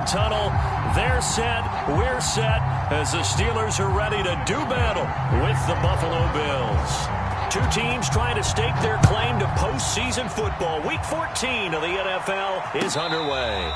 wind tunnel. They're set. We're set as the Steelers are ready to do battle with the Buffalo Bills. Two teams trying to stake their claim to postseason football. Week 14 of the NFL is underway.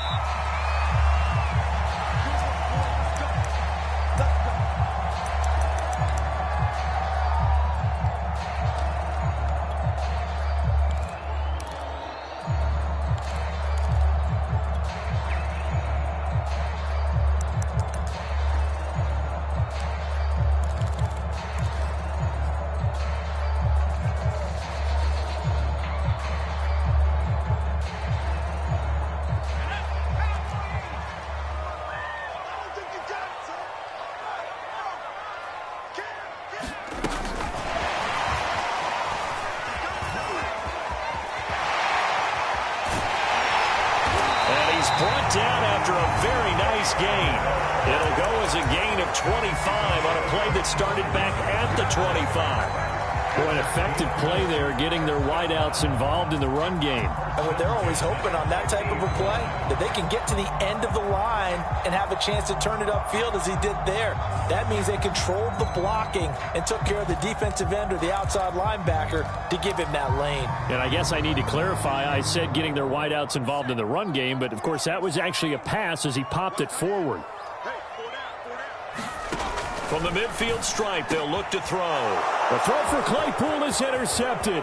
Brought down after a very nice gain. It'll go as a gain of 25 on a play that started back at the 25. Boy, an effective play there, getting their wideouts involved in the run game. And what they're always hoping on that type of a play, that they can get to the end of the line and have a chance to turn it upfield as he did there. That means they controlled the blocking and took care of the defensive end or the outside linebacker to give him that lane. And I guess I need to clarify, I said getting their wideouts involved in the run game, but of course that was actually a pass as he popped it forward. From the midfield stripe, they'll look to throw. The throw for Claypool is intercepted.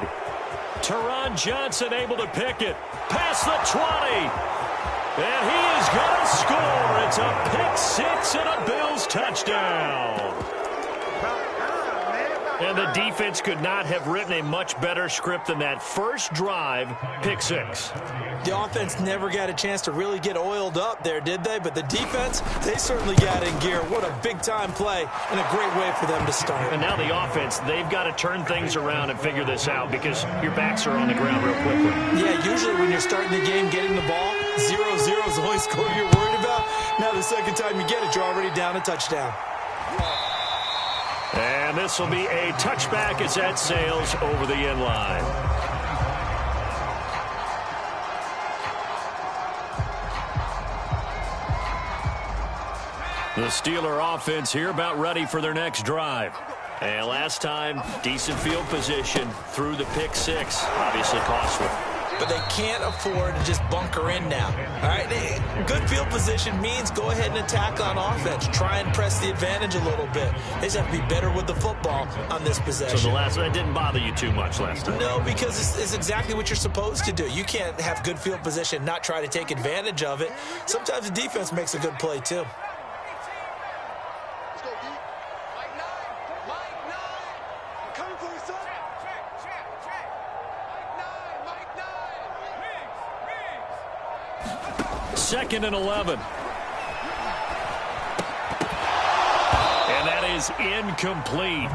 Teron Johnson able to pick it. Past the 20. And he is going to score. It's a pick six and a Bills touchdown. And the defense could not have written a much better script than that first drive, pick six. The offense never got a chance to really get oiled up there, did they? But the defense, they certainly got in gear. What a big-time play and a great way for them to start. And now the offense, they've got to turn things around and figure this out because your backs are on the ground real quickly. Yeah, usually when you're starting the game, getting the ball, 0-0 is the only score you're worried about. Now the second time you get it, you're already down a touchdown. And this will be a touchback as that sails over the end line. The Steeler offense here about ready for their next drive. And last time, decent field position through the pick six. Obviously costly. But they can't afford to just bunker in now. All right, good field position means go ahead and attack on offense. Try and press the advantage a little bit. They just have to be better with the football on this possession. So the last one didn't bother you too much last time? No, because it's exactly what you're supposed to do. You can't have good field position, not try to take advantage of it. Sometimes the defense makes a good play too. Second and 11. And that is incomplete.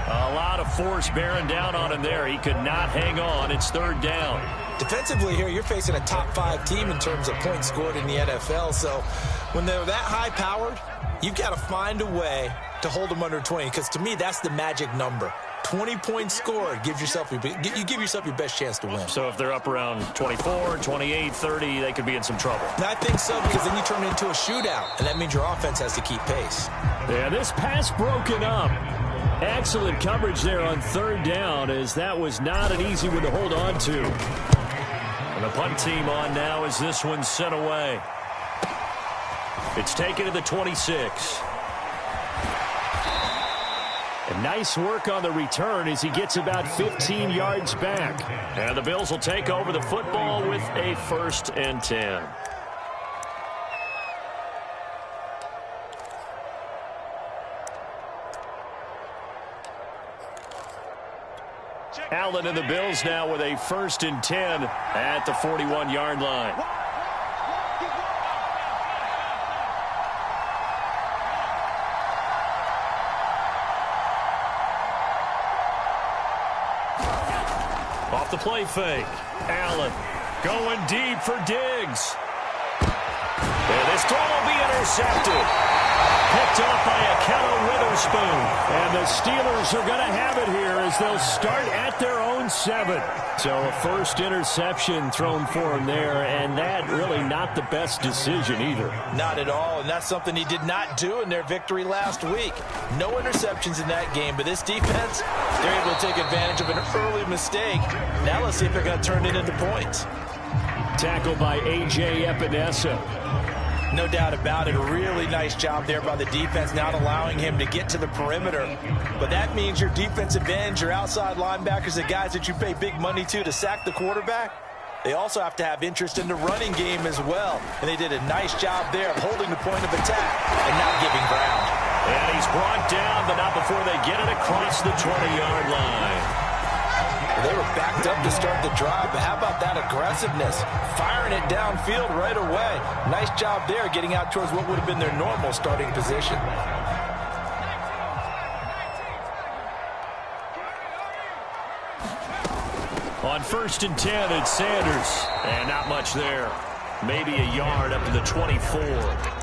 A lot of force bearing down on him there. He could not hang on. It's third down. Defensively here, you're facing a top-5 team in terms of points scored in the NFL. So when they're that high-powered, you've got to find a way to hold them under 20. Because to me, that's the magic number. 20 points scored, you give yourself your best chance to win. So if they're up around 24, 28, 30, they could be in some trouble. I think so, because then you turn it into a shootout, and that means your offense has to keep pace. Yeah, this pass broken up. Excellent coverage there on third down, as that was not an easy one to hold on to. And the punt team on now as this one's sent away. It's taken to the 26. And nice work on the return as he gets about 15 yards back. And the Bills will take over the football with a 1st and 10. Allen and the Bills now with a 1st and 10 at the 41-yard line. Off the play fake. Allen going deep for Diggs. And this throw will be intercepted. Picked off by Ahkello Witherspoon. And the Steelers are going to have it here as they'll start at their own 7. So a first interception thrown for him there, and that really not the best decision either. Not at all, and that's something he did not do in their victory last week. No interceptions in that game, but this defense, they're able to take advantage of an early mistake. Now let's see if they're going to turn it into points. Tackled by A.J. Epinesa. No doubt about it. A really nice job there by the defense, not allowing him to get to the perimeter. But that means your defensive ends, your outside linebackers, the guys that you pay big money to sack the quarterback, they also have to have interest in the running game as well. And they did a nice job there of holding the point of attack and not giving ground. And he's brought down, but not before they get it across the 20-yard line. They were backed up to start the drive, but how about that aggressiveness? Firing it downfield right away. Nice job there getting out towards what would have been their normal starting position. On 1st and 10, it's Sanders. And not much there. Maybe a yard up to the 24.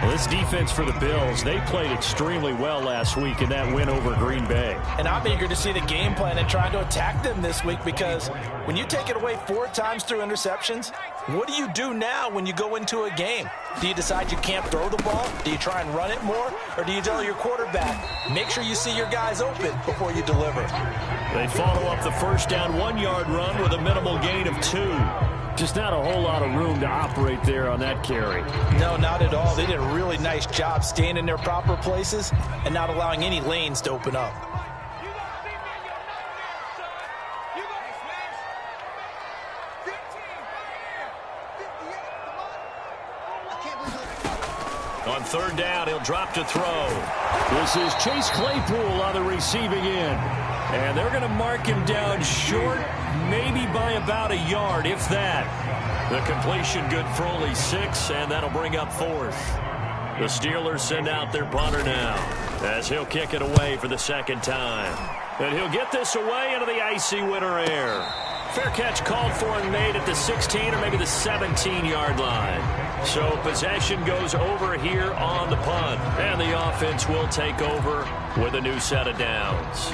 Well, this defense for the Bills, they played extremely well last week in that win over Green Bay. And I'm eager to see the game plan and try to attack them this week, because when you take it away 4 times through interceptions, what do you do now when you go into a game? Do you decide you can't throw the ball? Do you try and run it more? Or do you tell your quarterback, make sure you see your guys open before you deliver? They follow up the first down 1-yard run with a minimal gain of 2. Just not a whole lot of room to operate there on that carry. No, not at all. They did a really nice job staying in their proper places and not allowing any lanes to open up. On 3rd down, he'll drop to throw. This is Chase Claypool on the receiving end. And they're going to mark him down short, maybe by about a yard, if that. The completion good for only 6, and that'll bring up 4th. The Steelers send out their punter now, as he'll kick it away for the 2nd time. And he'll get this away into the icy winter air. Fair catch called for and made at the 16 or maybe the 17-yard line. So possession goes over here on the punt, and the offense will take over with a new set of downs.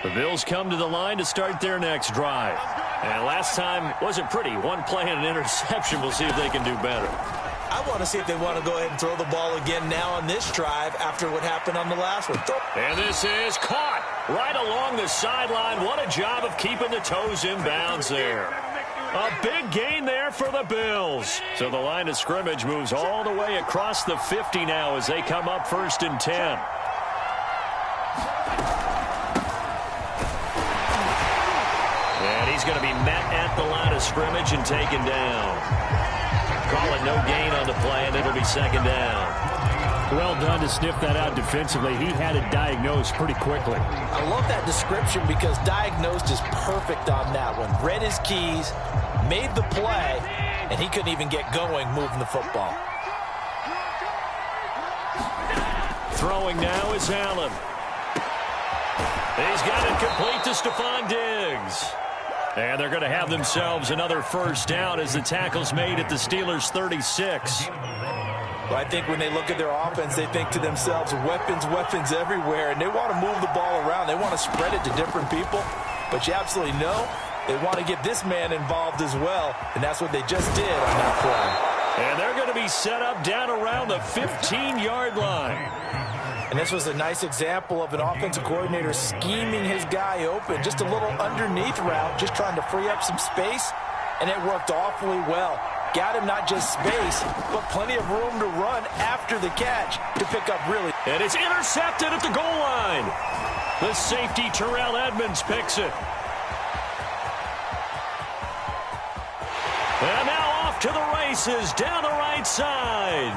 The Bills come to the line to start their next drive. And last time wasn't pretty. 1 play and an interception. We'll see if they can do better. I want to see if they want to go ahead and throw the ball again now on this drive after what happened on the last one. And this is caught right along the sideline. What a job of keeping the toes in bounds there. A big gain there for the Bills. So the line of scrimmage moves all the way across the 50 now as they come up 1st and 10. He's going to be met at the line of scrimmage and taken down. Call it no gain on the play, and it'll be 2nd down. Well done to sniff that out defensively. He had it diagnosed pretty quickly. I love that description because diagnosed is perfect on that one. Read his keys, made the play, and he couldn't even get going moving the football. Throwing now is Allen. He's got it complete to Stephon Diggs. And they're going to have themselves another 1st down as the tackle's made at the Steelers' 36. Well, I think when they look at their offense, they think to themselves, weapons everywhere, and they want to move the ball around. They want to spread it to different people. But you absolutely know they want to get this man involved as well, and that's what they just did on that play. And they're going to be set up down around the 15-yard line. And this was a nice example of an offensive coordinator scheming his guy open. Just a little underneath route, just trying to free up some space, and it worked awfully well. Got him not just space, but plenty of room to run after the catch to pick up really. And it's intercepted at the goal line. The safety, Terrell Edmunds, picks it. And now off to the races down the right side.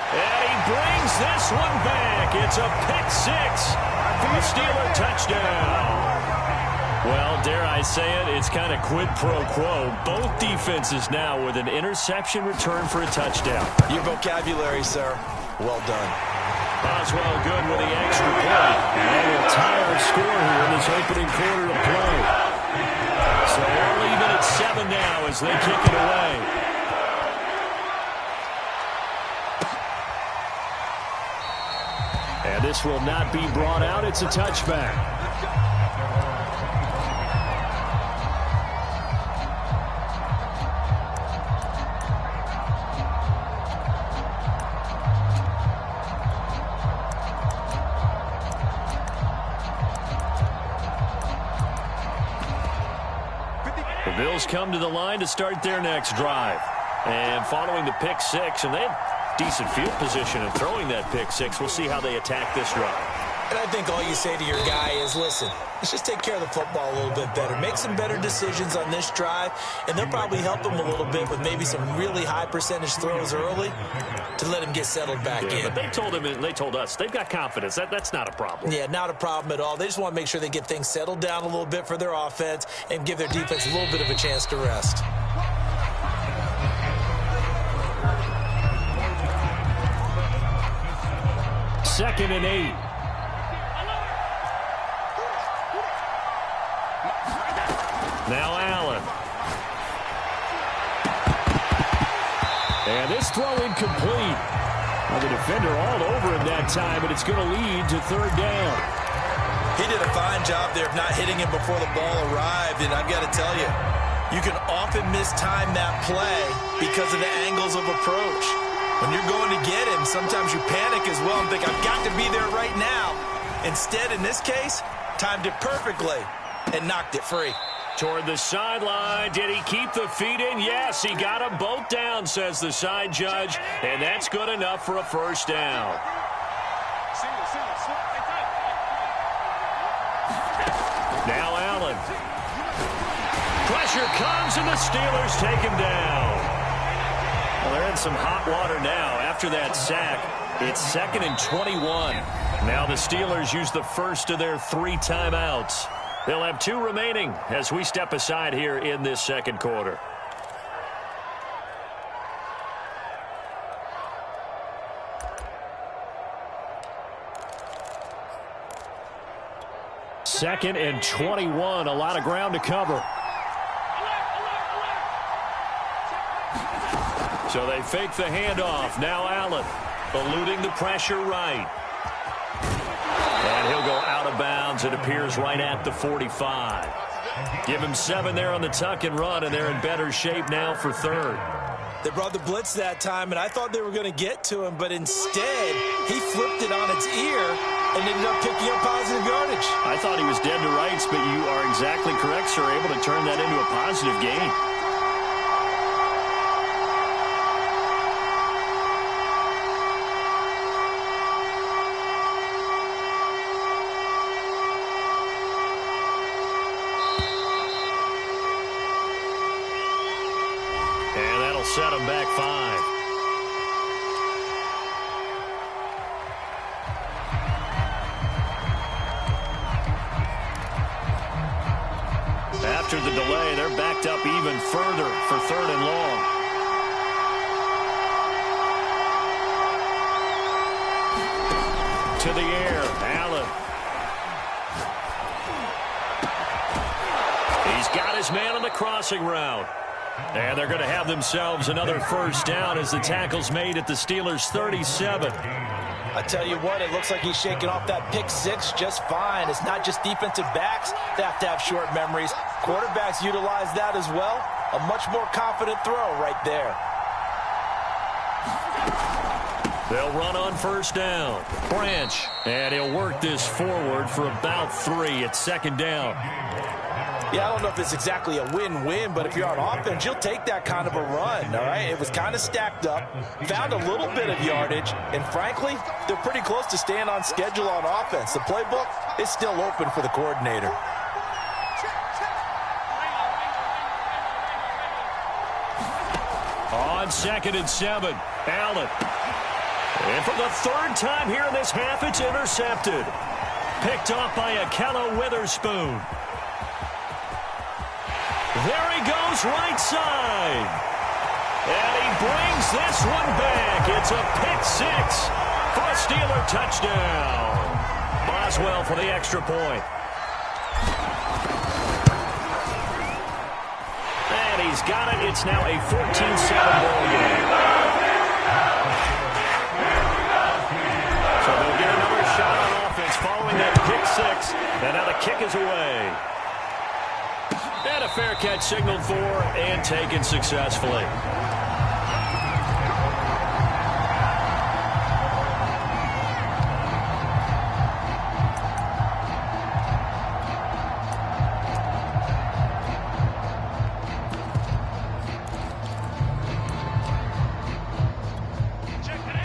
And he brings this one back. It's a pick 6 for the Steeler touchdown. Well, dare I say it, it's kind of quid pro quo. Both defenses now with an interception return for a touchdown. Your vocabulary, sir. Well done. Boswell good with the extra point. And they will tie our score here in this opening quarter of play. So we're even at 7 now as they kick it away. And this will not be brought out. It's a touchback. The Bills come to the line to start their next drive. And following the pick six, and they have decent field position in throwing that pick six. We'll see how they attack this drive. And I think all you say to your guy is, listen, let's just take care of the football a little bit better. Make some better decisions on this drive, and they'll probably help him a little bit with maybe some really high percentage throws early to let him get settled back in. But they told him, and they told us, they've got confidence. That's not a problem. Yeah, not a problem at all. They just want to make sure they get things settled down a little bit for their offense and give their defense a little bit of a chance to rest. Second and 8. Now Allen. And this throw incomplete. Well, the defender all over him that time, but it's going to lead to third down. He did a fine job there of not hitting him before the ball arrived, and I've got to tell you, you can often mistime that play because of the angles of approach. When you're going to get him, sometimes you panic as well and think, I've got to be there right now. Instead, in this case, timed it perfectly and knocked it free. Toward the sideline. Did he keep the feet in? Yes, he got them both down, says the side judge. And that's good enough for a first down. Now Allen. Pressure comes, and the Steelers take him down. Well, they're in some hot water now after that sack. It's 2nd and 21. Now the Steelers use the first of their 3 timeouts. They'll have 2 remaining as we step aside here in this second quarter. Second and 21, a lot of ground to cover. So they fake the handoff. Now Allen eluding the pressure right. And he'll go out of bounds. It appears right at the 45. Give him 7 there on the tuck and run, and they're in better shape now for third. They brought the blitz that time, and I thought they were going to get to him, but instead he flipped it on its ear and ended up picking up positive yardage. I thought he was dead to rights, but you are exactly correct, sir. Able to turn that into a positive gain. Set him back 5. After the delay, they're backed up even further for 3rd and long. To the air, Allen. He's got his man on the crossing route. And they're going to have themselves another first down as the tackle's made at the Steelers' 37. I tell you what, it looks like he's shaking off that pick six just fine. It's not just defensive backs that have to have short memories. Quarterbacks utilize that as well. A much more confident throw right there. They'll run on first down. Branch. And he'll work this forward for about 3 at 2nd down. Yeah, I don't know if it's exactly a win-win, but if you're on offense, you'll take that kind of a run, all right? It was kind of stacked up, found a little bit of yardage, and frankly, they're pretty close to staying on schedule on offense. The playbook is still open for the coordinator. On 2nd and 7, Allen. And for the 3rd time here in this half, it's intercepted. Picked off by Ahkello Witherspoon. There he goes, right side. And he brings this one back. It's a pick 6 for a Steeler touchdown. Boswell for the extra point. And he's got it. It's now a 14-7 ball game. So they'll get another shot on offense following that pick six. And now the kick is away. And a fair catch signaled for and taken successfully.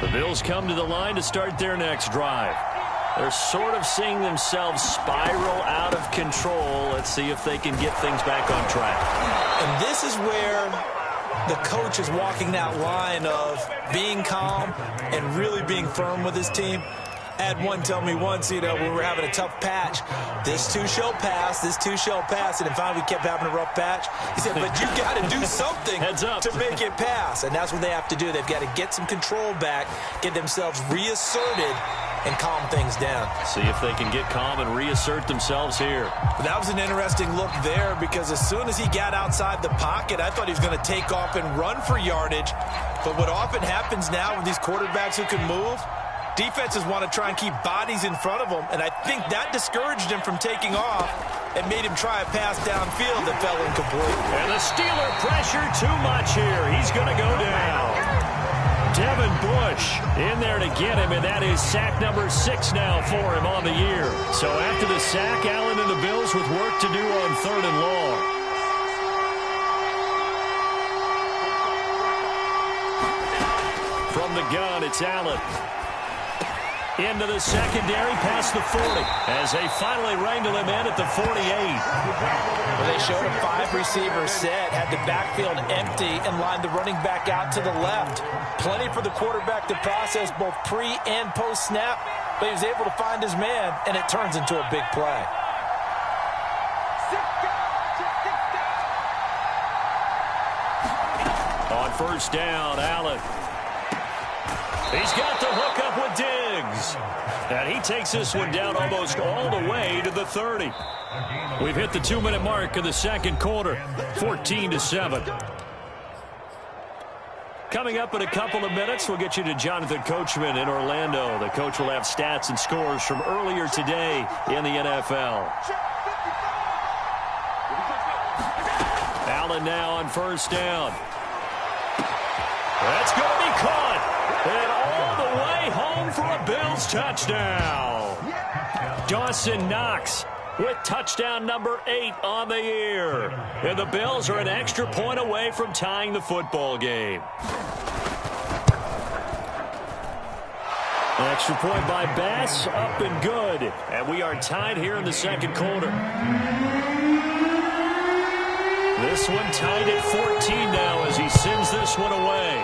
The Bills come to the line to start their next drive. They're sort of seeing themselves spiral out of control. Let's see if they can get things back on track. And this is where the coach is walking that line of being calm and really being firm with his team. I had one tell me once, when we were having a tough patch, this too shall pass, this too shall pass. And finally we kept having a rough patch. He said, but you got to do something to make it pass. And that's what they have to do. They've got to get some control back, get themselves reasserted, and calm things down. See if they can get calm and reassert themselves here. That was an interesting look there because as soon as he got outside the pocket, I thought he was going to take off and run for yardage. But what often happens now with these quarterbacks who can move, defenses want to try and keep bodies in front of them, and I think that discouraged him from taking off and made him try a pass downfield that fell incomplete. And the Steeler pressure too much here. He's going to go down. Devin Bush in there to get him, and that is sack number 6 now for him on the year. So after the sack, Allen and the Bills with work to do on 3rd and long. From the gun, it's Allen. Into the secondary, past the 40, as they finally wrangle him in at the 48. Well, they showed a 5-receiver set, had the backfield empty, and lined the running back out to the left. Plenty for the quarterback to process both pre- and post-snap, but he was able to find his man, and it turns into a big play. On 1st down, Allen. He's got the hook up with Diggs. And he takes this one down almost all the way to the 30. We've hit the 2-minute mark of the second quarter, 14-7. Coming up in a couple of minutes, we'll get you to Jonathan Coachman in Orlando. The coach will have stats and scores from earlier today in the NFL. Allen now on 1st down. That's going to be caught. And all the way home for a Bills touchdown. Dawson Knox with touchdown number 8 on the year. And the Bills are an extra point away from tying the football game. Extra point by Bass, up and good. And we are tied here in the second quarter. This one tied at 14 now as he sends this one away.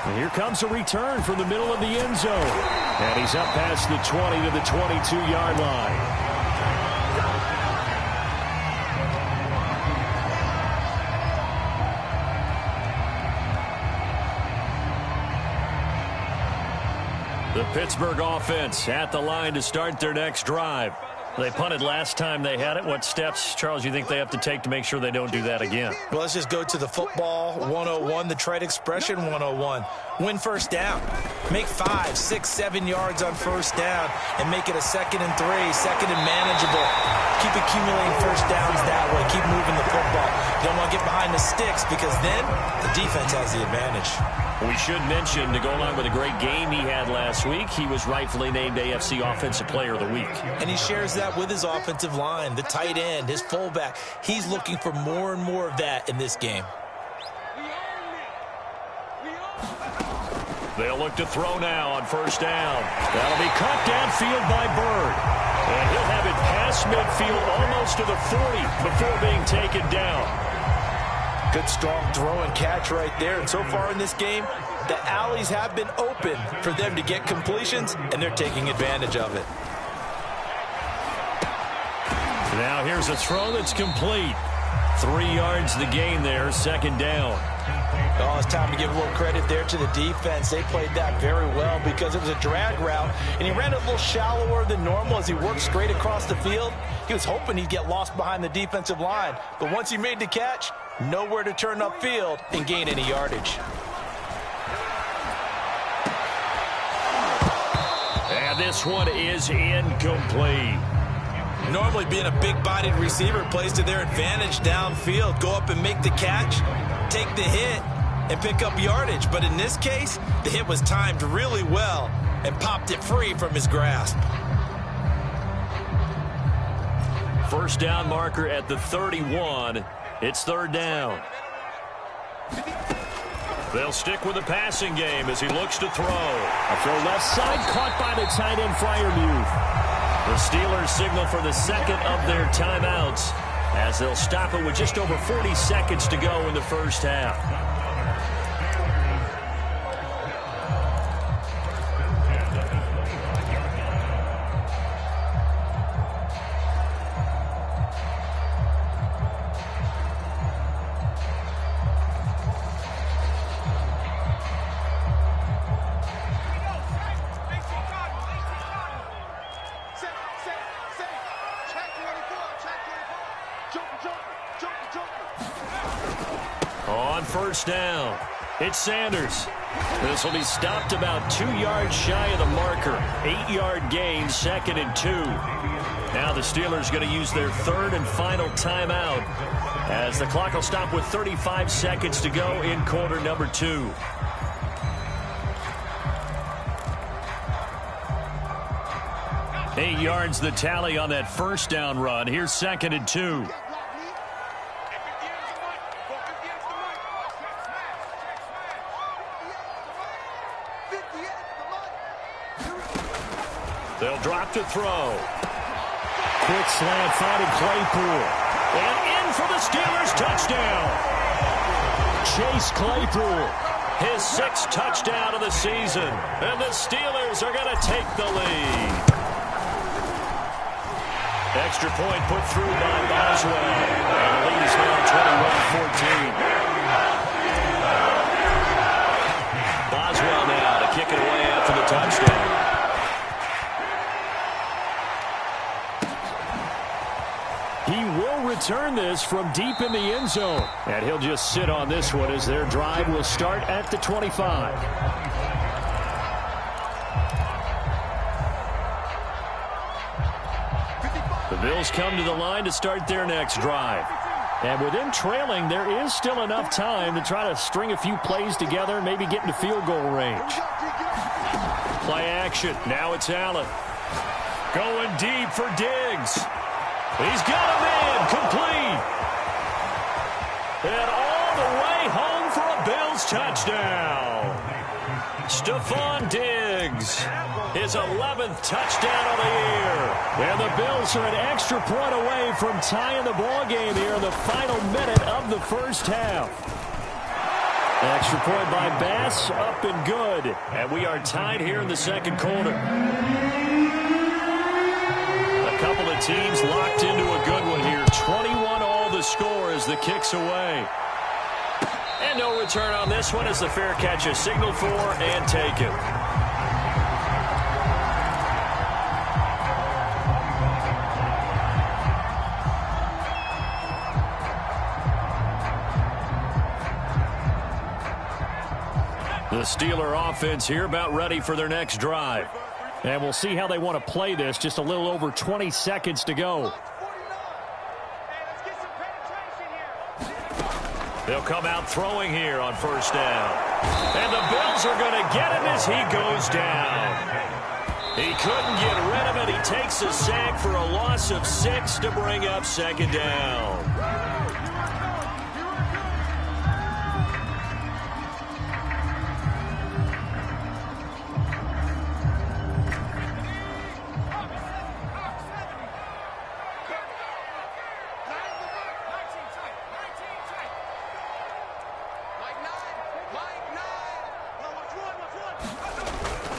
And here comes a return from the middle of the end zone. And he's up past the 20 to the 22-yard line. The Pittsburgh offense at the line to start their next drive. They punted last time they had it. What steps, Charles, you think they have to take to make sure they don't do that again? Well, let's just go to the football 101, the trade expression 101. Win 1st down. Make 5, 6, 7 yards on 1st down and make it a 2nd and 3, 2nd and manageable. Keep accumulating 1st downs that way. Keep moving the football. You don't want to get behind the sticks because then the defense has the advantage. We should mention, to go along with a great game he had last week, he was rightfully named AFC Offensive Player of the Week. And he shares that with his offensive line, the tight end, his fullback. He's looking for more and more of that in this game. They'll look to throw now on 1st down. That'll be caught downfield by Bird. And he'll have it past midfield almost to the 40 before being taken down. Good, strong throw and catch right there. And so far in this game, the alleys have been open for them to get completions, and they're taking advantage of it. Now here's a throw that's complete. 3 yards the gain there, 2nd down. Oh, it's time to give a little credit there to the defense. They played that very well because it was a drag route, and he ran it a little shallower than normal as he worked straight across the field. He was hoping he'd get lost behind the defensive line, but once he made the catch, nowhere to turn upfield and gain any yardage. And this one is incomplete. Normally being a big-bodied receiver plays to their advantage downfield. Go up and make the catch, take the hit, and pick up yardage. But in this case, the hit was timed really well and popped it free from his grasp. First down marker at the 31. It's third down. They'll stick with the passing game as he looks to throw. A throw left side, caught by the tight end, Freiermuth. The Steelers signal for the second of their timeouts as they'll stop it with just over 40 seconds to go in the first half. On first down, it's Sanders. This will be stopped about 2 yards shy of the marker. 8-yard gain, 2nd and 2. Now the Steelers going to use their third and final timeout as the clock will stop with 35 seconds to go in quarter number 2. Eight yards the tally on that first down run. Here's 2nd and 2. They'll drop to throw. Quick slant, finding Claypool. And in for the Steelers touchdown. Chase Claypool. His 6th touchdown of the season. And the Steelers are going to take the lead. Extra point put through by Boswell. And the lead is now 21-14. Boswell now to kick it away after the touchdown. He will return this from deep in the end zone. And he'll just sit on this one as their drive will start at the 25. The Bills come to the line to start their next drive. And with them trailing, there is still enough time to try to string a few plays together and maybe get into field goal range. Play action. Now it's Allen. Going deep for Diggs. He's got a man complete. And all the way home for a Bills touchdown. Stephon Diggs, his 11th touchdown of the year. And the Bills are an extra point away from tying the ball game here in the final minute of the first half. Extra point by Bass, up and good. And we are tied here in the second quarter. A couple of teams locked into a good one here. 21-all the score as the kick's away. And no return on this one as the fair catch is signaled for and taken. The Steeler offense here about ready for their next drive. And we'll see how they want to play this. Just a little over 20 seconds to go. They'll come out throwing here on first down. And the Bills are going to get him as he goes down. He couldn't get rid of it. He takes a sack for a loss of 6 to bring up second down.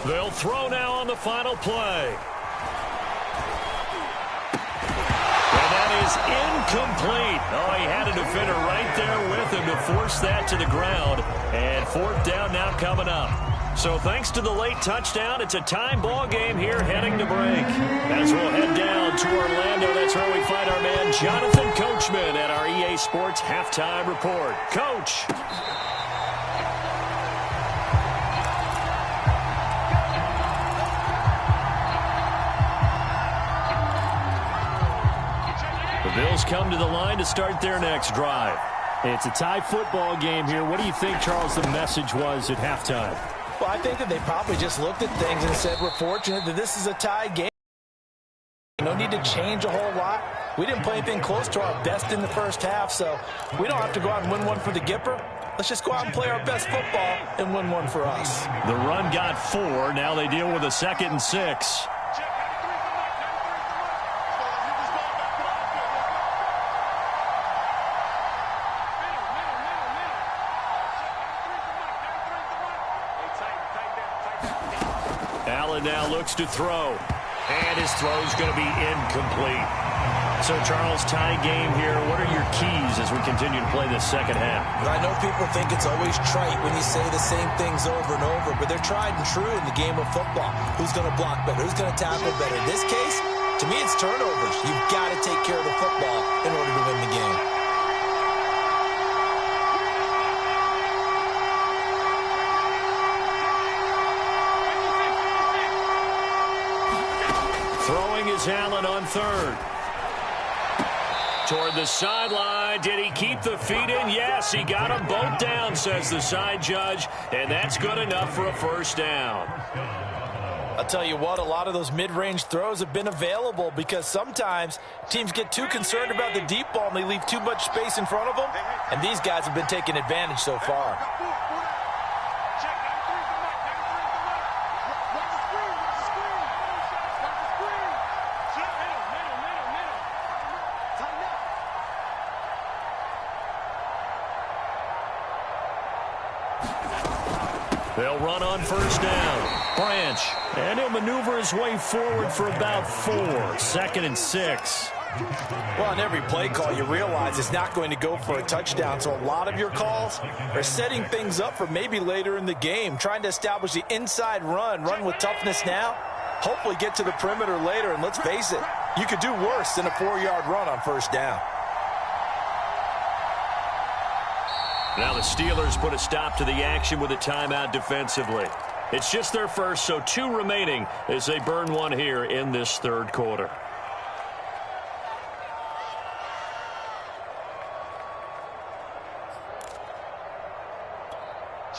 They'll throw now on the final play. And that is Incomplete. Oh, he had a defender right there with him to force that to the ground. And fourth down now coming up. So thanks to the late touchdown, it's a time ball game here heading to break. As we'll head down to Orlando, that's where we find our man Jonathan Coachman at our EA Sports Halftime Report. Coach. The Bills come to the line to start their next drive. It's a tie football game here. What do you think, Charles, the message was at halftime? Well, I think that they probably just looked at things and said, we're fortunate that this is a tie game. No need to change a whole lot. We didn't play anything close to our best in the first half, so we don't have to go out and win one for the Gipper. Let's just go out and play our best football and win one for us. The run got 4. Now they deal with a 2nd and 6. Allen now looks to throw. And his throw's going to be incomplete. So, Charles, tie game here. What are your keys as we continue to play this second half? I know people think it's always trite when you say the same things over and over, but they're tried and true in the game of football. Who's going to block better? Who's going to tackle better? In this case, to me, it's turnovers. You've got to take care of the football in order to win the game. Throwing is Allen on third. Toward the sideline. Did he keep the feet in? Yes, he got them both down, says the side judge. And that's good enough for a first down. I'll tell you what, a lot of those mid-range throws have been available because sometimes teams get too concerned about the deep ball and they leave too much space in front of them. And these guys have been taking advantage so far. They'll run on first down. Branch. And he'll maneuver his way forward for about 4. 2nd and 6. Well, on every play call, you realize it's not going to go for a touchdown. So a lot of your calls are setting things up for maybe later in the game, trying to establish the inside run with toughness now, hopefully get to the perimeter later. And let's face it, you could do worse than a 4-yard run on first down. Now the Steelers put a stop to the action with a timeout defensively. It's just their first, so 2 remaining as they burn one here in this third quarter.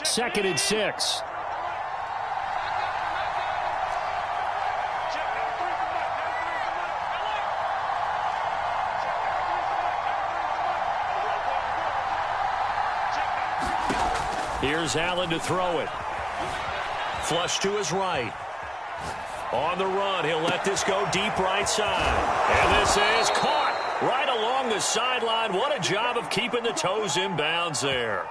Second and 6. Here's Allen to throw it. Flush to his right. On the run, he'll let this go deep right side. And this is caught right along the sideline. What a job of keeping the toes in bounds there.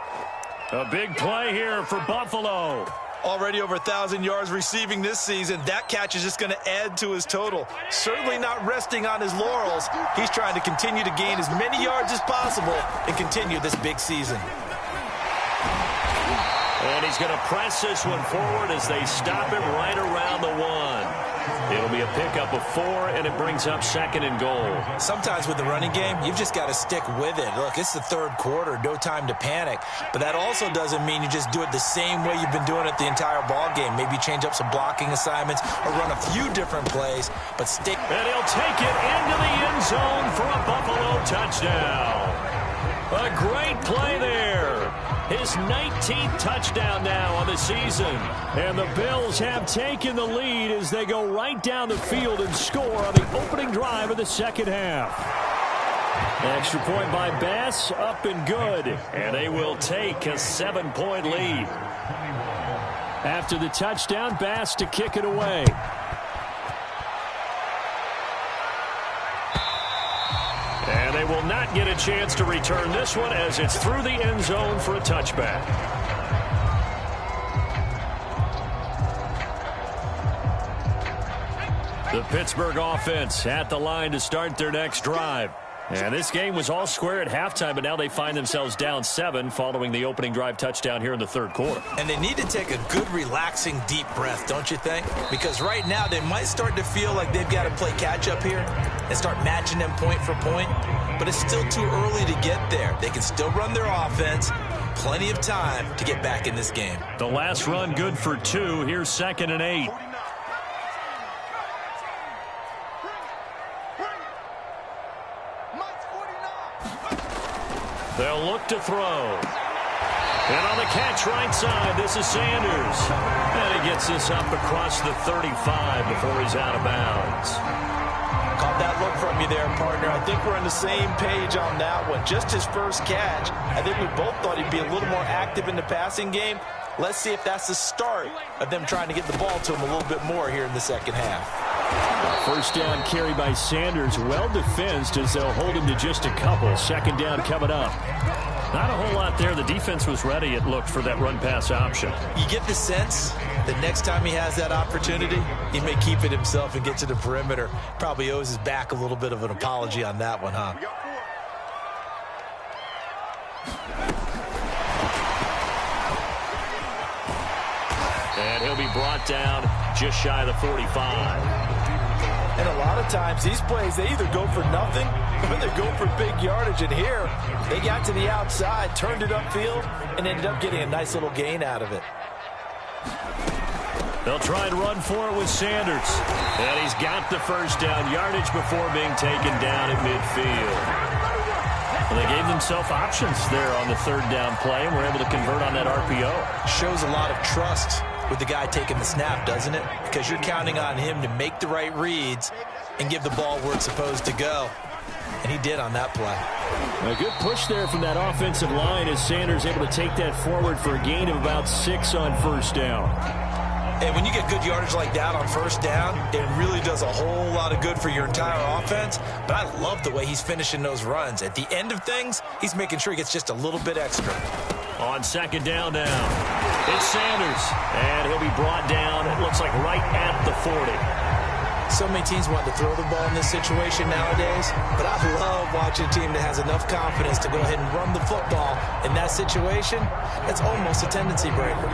A big play here for Buffalo. Already over 1,000 yards receiving this season. That catch is just going to add to his total. Certainly not resting on his laurels. He's trying to continue to gain as many yards as possible and continue this big season. And he's going to press this one forward as they stop him right around the 1. It'll be a pickup of 4, and it brings up 2nd and goal. Sometimes with the running game, you've just got to stick with it. Look, it's the third quarter, no time to panic. But that also doesn't mean you just do it the same way you've been doing it the entire ball game. Maybe change up some blocking assignments or run a few different plays, but stick. And he'll take it into the end zone for a Buffalo touchdown. A great play there. His 19th touchdown now on the season. And the Bills have taken the lead as they go right down the field and score on the opening drive of the second half. Extra point by Bass, up and good. And they will take a 7-point lead. After the touchdown, Bass to kick it away. And they will not get a chance to return this one as it's through the end zone for a touchback. The Pittsburgh offense at the line to start their next drive. And this game was all square at halftime, but now they find themselves down 7 following the opening drive touchdown here in the third quarter. And they need to take a good, relaxing, deep breath, don't you think? Because right now they might start to feel like they've got to play catch-up here and start matching them point for point. But it's still too early to get there. They can still run their offense. Plenty of time to get back in this game. The last run good for 2. Here's 2nd and 8. They'll look to throw. And on the catch right side, this is Sanders. And he gets this up across the 35 before he's out of bounds. Caught that look from you there, partner. I think we're on the same page on that one. Just his first catch. I think we both thought he'd be a little more active in the passing game. Let's see if that's the start of them trying to get the ball to him a little bit more here in the second half. First down carry by Sanders, well defensed as they'll hold him to just a couple. Second down coming up. Not a whole lot there. The defense was ready, it looked, for that run-pass option. You get the sense that next time he has that opportunity, he may keep it himself and get to the perimeter. Probably owes his back a little bit of an apology on that one, huh? And he'll be brought down just shy of the 45. And a lot of times, these plays, they either go for nothing or they go for big yardage. And here, they got to the outside, turned it upfield, and ended up getting a nice little gain out of it. They'll try and run for it with Sanders. And he's got the first down yardage before being taken down at midfield. Well, they gave themselves options there on the third down play and were able to convert on that RPO. Shows a lot of trust with the guy taking the snap, doesn't it? Because you're counting on him to make the right reads and give the ball where it's supposed to go. And he did on that play. A good push there from that offensive line as Sanders able to take that forward for a gain of about 6 on first down. And when you get good yardage like that on first down, it really does a whole lot of good for your entire offense. But I love the way he's finishing those runs. At the end of things, he's making sure he gets just a little bit extra. On second down now, it's Sanders. And he'll be brought down, it looks like right at the 40. So many teams want to throw the ball in this situation nowadays, but I love watching a team that has enough confidence to go ahead and run the football in that situation. That's almost a tendency breaker.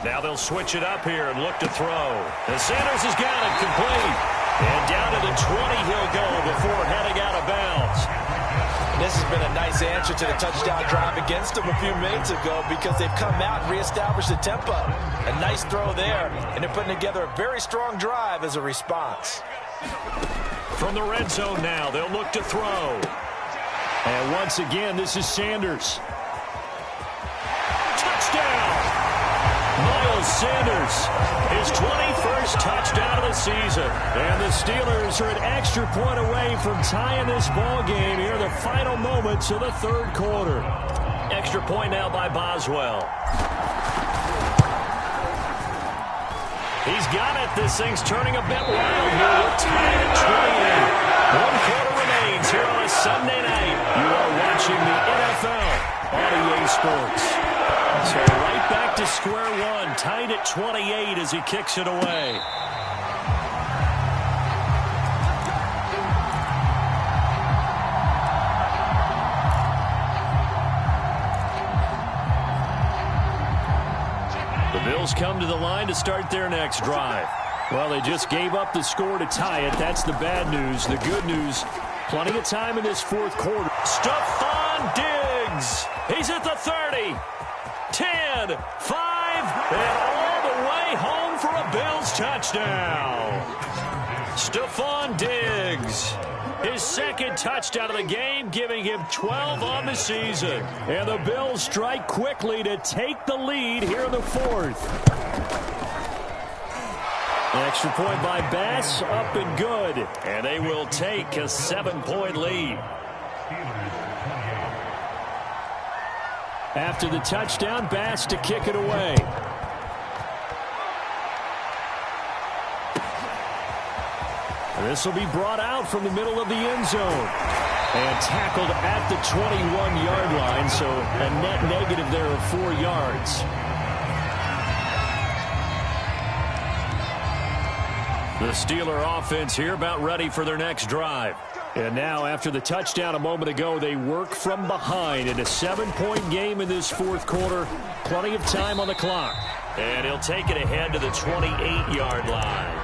Now they'll switch it up here and look to throw. And Sanders has got it complete. And down to the 20 he'll go before heading out of bounds. And this has been a nice answer to the touchdown drive against them a few minutes ago because they've come out and reestablished the tempo. A nice throw there, and they're putting together a very strong drive as a response. From the red zone now, they'll look to throw. And once again, this is Sanders. Touchdown! Miles Sanders, his 21st touchdown of the season. And the Steelers are an extra point away from tying this ball game here in the final moments of the third quarter. Extra point now by Boswell. He's got it. This thing's turning a bit wild here. We're tied at 28. 1 quarter remains here on a Sunday night. You are watching the NFL on EA Sports. So right back to square one, tied at 28 as he kicks it away. The Bills come to the line to start their next drive. Well, they just gave up the score to tie it. That's the bad news. The good news, plenty of time in this fourth quarter. Stephon Diggs. He's at the 30. 10, 5, and all the way home for a Bills touchdown. Stephon Diggs, his second touchdown of the game, giving him 12 on the season. And the Bills strike quickly to take the lead here in the fourth. Extra point by Bass, up and good. And they will take a 7-point lead. After the touchdown, Bass to kick it away. This will be brought out from the middle of the end zone. And tackled at the 21-yard line, so a net negative there of 4 yards. The Steeler offense here about ready for their next drive. And now, after the touchdown a moment ago, they work from behind in a 7-point game in this fourth quarter. Plenty of time on the clock. And he'll take it ahead to the 28-yard line.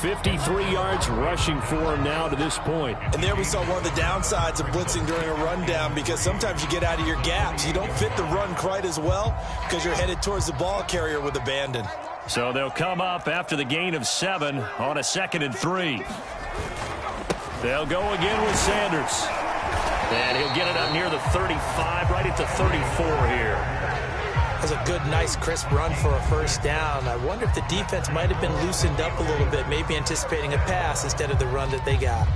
53 yards rushing for him now to this point. And there we saw one of the downsides of blitzing during a rundown, because sometimes you get out of your gaps. You don't fit the run quite as well because you're headed towards the ball carrier with abandon. So they'll come up after the gain of 7 on a 2nd and 3. They'll go again with Sanders. And he'll get it up near the 35, right at the 34 here. That's a good, nice, crisp run for a first down. I wonder if the defense might have been loosened up a little bit, maybe anticipating a pass instead of the run that they got.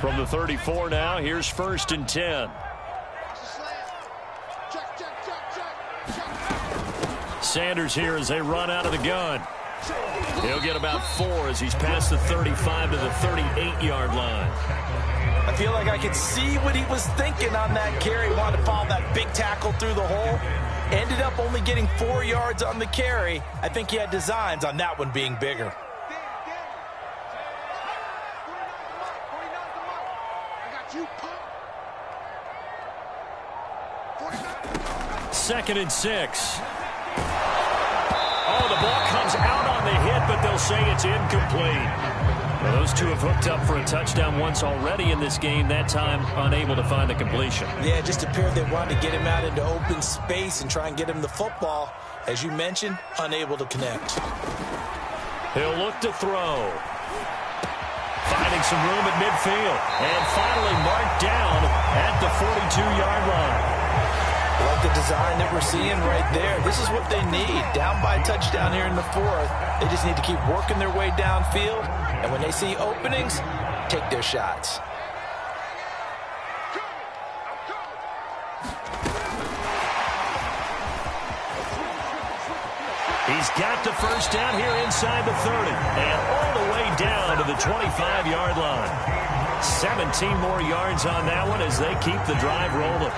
From the 34 now, here's 1st and 10. Sanders here as they run out of the gun. He'll get about 4 as he's past the 35 to the 38-yard line. I feel like I could see what he was thinking on that carry. Wanted to follow that big tackle through the hole. Ended up only getting 4 yards on the carry. I think he had designs on that one being bigger. Second and 6. Oh, the ball comes out on the hit, but they'll say it's incomplete. Well, those two have hooked up for a touchdown once already in this game, that time unable to find the completion. Yeah, just appeared they wanted to get him out into open space and try and get him the football. As you mentioned, unable to connect. He'll look to throw. Finding some room at midfield. And finally marked down at the 42-yard line. I like the design that we're seeing right there. This is what they need. Down by a touchdown here in the 4th. They just need to keep working their way downfield. And when they see openings, take their shots. He's got the first down here inside the 30. And all the way down to the 25-yard line. 17 more yards on that one as they keep the drive rolling.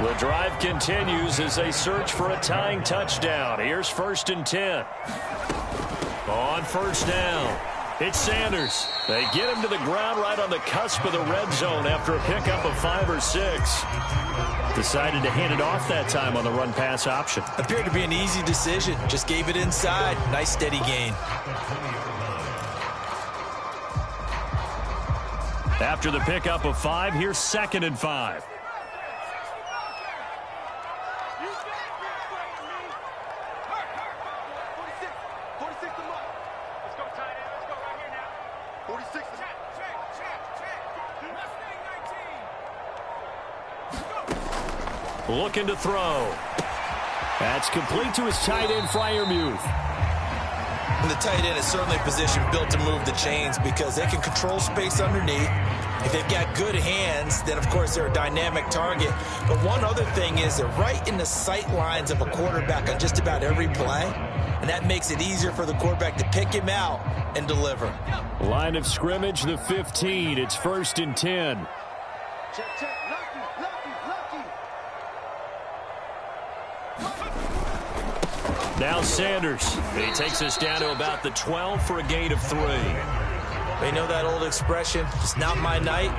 The drive continues as they search for a tying touchdown. Here's 1st and 10. On first down, it's Sanders. They get him to the ground right on the cusp of the red zone after a pickup of 5 or 6. Decided to hand it off that time on the run-pass option. Appeared to be an easy decision. Just gave it inside. Nice, steady gain. After the pickup of 5, here's 2nd and 5. Looking to throw. That's complete to his tight end, Freiermuth. And the tight end is certainly a position built to move the chains because they can control space underneath. If they've got good hands, then of course they're a dynamic target. But one other thing is they're right in the sight lines of a quarterback on just about every play. And that makes it easier for the quarterback to pick him out and deliver. Line of scrimmage, the 15. It's 1st and 10. Check, check. Lucky. Now Sanders. He takes us down to about the 12 for a gain of 3. They know that old expression, it's not my night.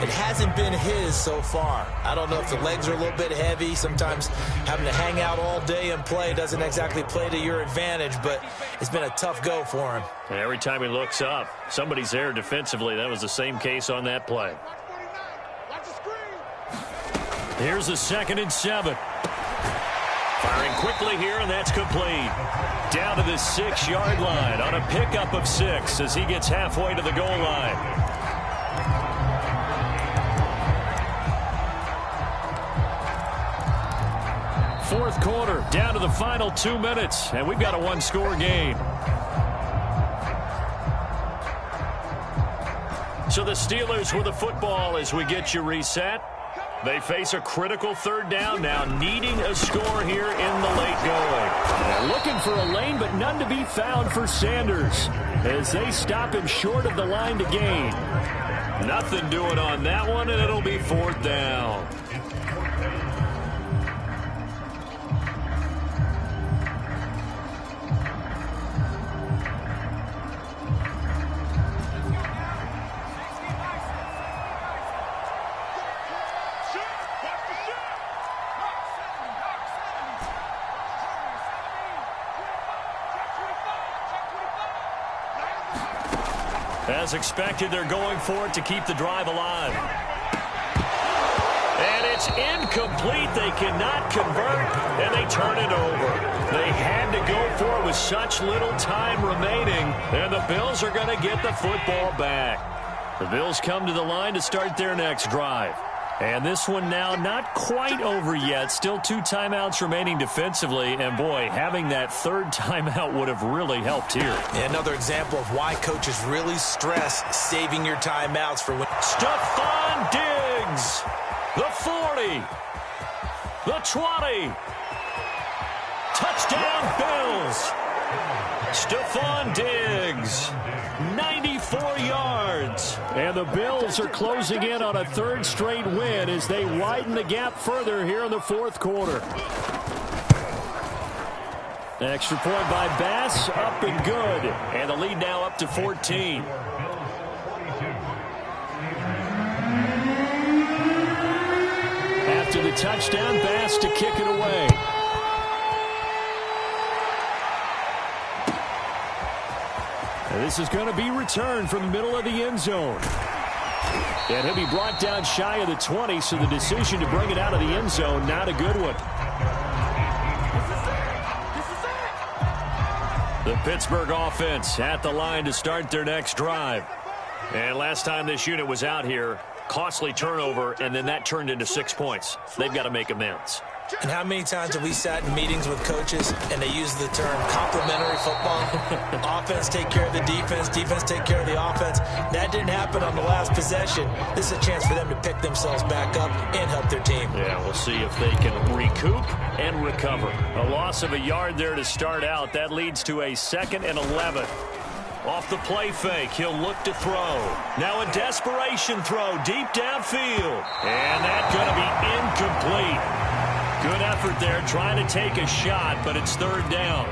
It hasn't been his so far. I don't know if the legs are a little bit heavy. Sometimes having to hang out all day and play doesn't exactly play to your advantage, but it's been a tough go for him. And every time he looks up, somebody's there defensively. That was the same case on that play. Here's a 2nd and 7. Firing quickly here, and that's complete. Down to the 6-yard line on a pickup of 6 as he gets halfway to the goal line. Fourth quarter, down to the final 2 minutes, and we've got a one-score game. So the Steelers with the football as we get you reset. They face a critical third down now, needing a score here in the late going. They're looking for a lane, but none to be found for Sanders as they stop him short of the line to gain. Nothing doing on that one, and it'll be fourth down. As expected, they're going for it to keep the drive alive. And it's incomplete. They cannot convert, and they turn it over. They had to go for it with such little time remaining, and the Bills are going to get the football back. The Bills come to the line to start their next drive. And this one now not quite over yet. Still 2 timeouts remaining defensively. And, boy, having that third timeout would have really helped here. Yeah, another example of why coaches really stress saving your timeouts for when... Stephon Diggs, the 40, the 20. Touchdown, Bills. Stephon Diggs, 94 yards. And the Bills are closing in on a third straight win as they widen the gap further here in the fourth quarter. Extra point by Bass, up and good. And the lead now up to 14. After the touchdown, Bass to kick it away. This is going to be returned from the middle of the end zone. And he'll be brought down shy of the 20, so the decision to bring it out of the end zone, not a good one. The Pittsburgh offense at the line to start their next drive. And last time this unit was out here, costly turnover, and then that turned into 6 points. They've got to make amends. And how many times have we sat in meetings with coaches and they use the term complementary football? Offense take care of the defense, defense take care of the offense. That didn't happen on the last possession. This is a chance for them to pick themselves back up and help their team. Yeah, we'll see if they can recoup and recover. A loss of a yard there to start out. That leads to a 2nd and 11. Off the play fake, he'll look to throw. Now a desperation throw deep downfield. And that's going to be incomplete. Good effort there, trying to take a shot, but it's third down.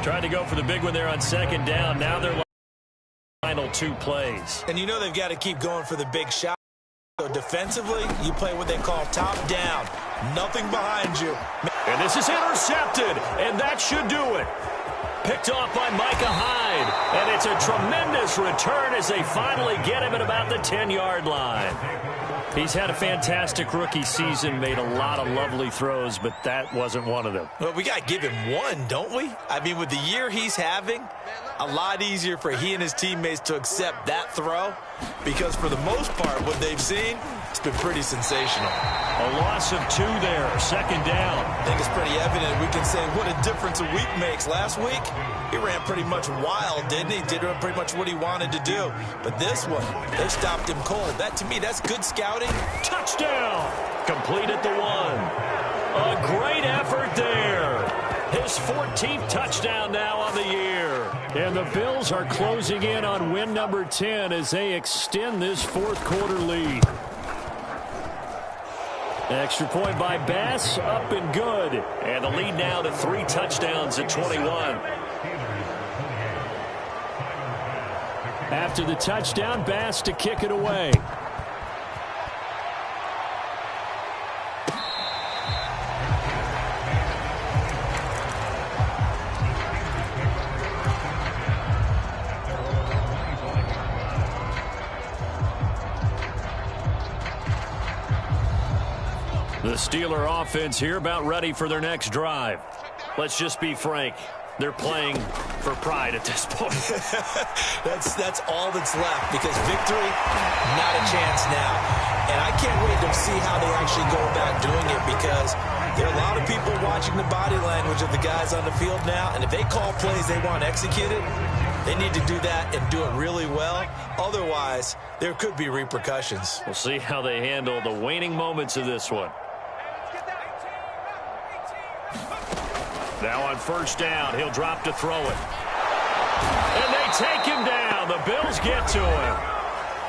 Trying to go for the big one there on 2nd down. Now they're final 2 plays. And you know they've got to keep going for the big shot. So defensively, you play what they call top down. Nothing behind you. And this is intercepted, and that should do it. Picked off by Micah Hyde. And it's a tremendous return as they finally get him at about the 10-yard line. He's had a fantastic rookie season, made a lot of lovely throws, but that wasn't one of them. Well, we got to give him one, don't we? I mean, with the year he's having, a lot easier for he and his teammates to accept that throw because for the most part, what they've seen, it's been pretty sensational. A loss of 2 there, 2nd down. I think it's pretty evident. We can say what a difference a week makes. Last week, he ran pretty much wild, didn't he? Did pretty much what he wanted to do. But this one, they stopped him cold. That, to me, that's good scouting. Touchdown! Complete at the 1. A great effort there. His 14th touchdown now on the year. And the Bills are closing in on win number 10 as they extend this fourth quarter lead. Extra point by Bass, up and good. And the lead now to 3 touchdowns at 21. After the touchdown, Bass to kick it away. The Steeler offense here about ready for their next drive. Let's just be frank. They're playing for pride at this point. That's all that's left because victory, not a chance now. And I can't wait to see how they actually go about doing it because there are a lot of people watching the body language of the guys on the field now. And if they call plays they want executed, They need to do that and do it really well. Otherwise, there could be repercussions. We'll see how they handle the waning moments of this one. Now on first down, he'll drop to throw it. And they take him down. The Bills get to him.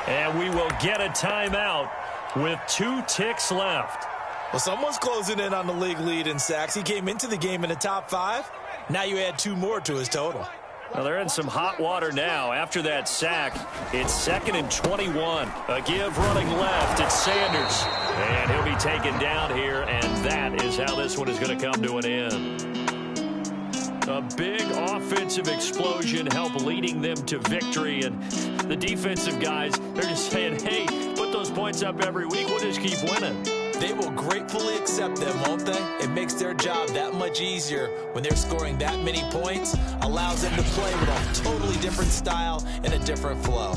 And we will get a timeout with 2 ticks left. Well, someone's closing in on the league lead in sacks. He came into the game in the top 5. Now you add 2 more to his total. Well, they're in some hot water now. After that sack, it's 2nd and 21. A give running left. It's Sanders. And he'll be taken down here, and that is how this one is going to come to an end. A big offensive explosion helped leading them to victory, and the defensive guys, they're just saying, hey, put those points up every week. We'll just keep winning. They will gratefully accept them, won't they? It makes their job that much easier when they're scoring that many points. Allows them to play with a totally different style and a different flow.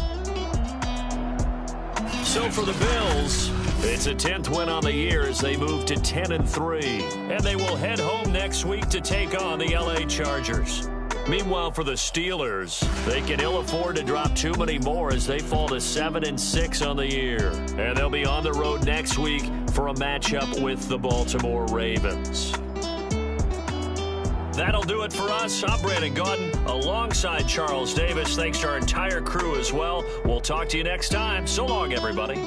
So for the Bills, it's a 10th win on the year as they move to 10-3. And they will head home next week to take on the LA Chargers. Meanwhile, for the Steelers, they can ill afford to drop too many more as they fall to 7-6 on the year. And they'll be on the road next week for a matchup with the Baltimore Ravens. That'll do it for us. I'm Brandon Gaudin alongside Charles Davis. Thanks to our entire crew as well. We'll talk to you next time. So long, everybody.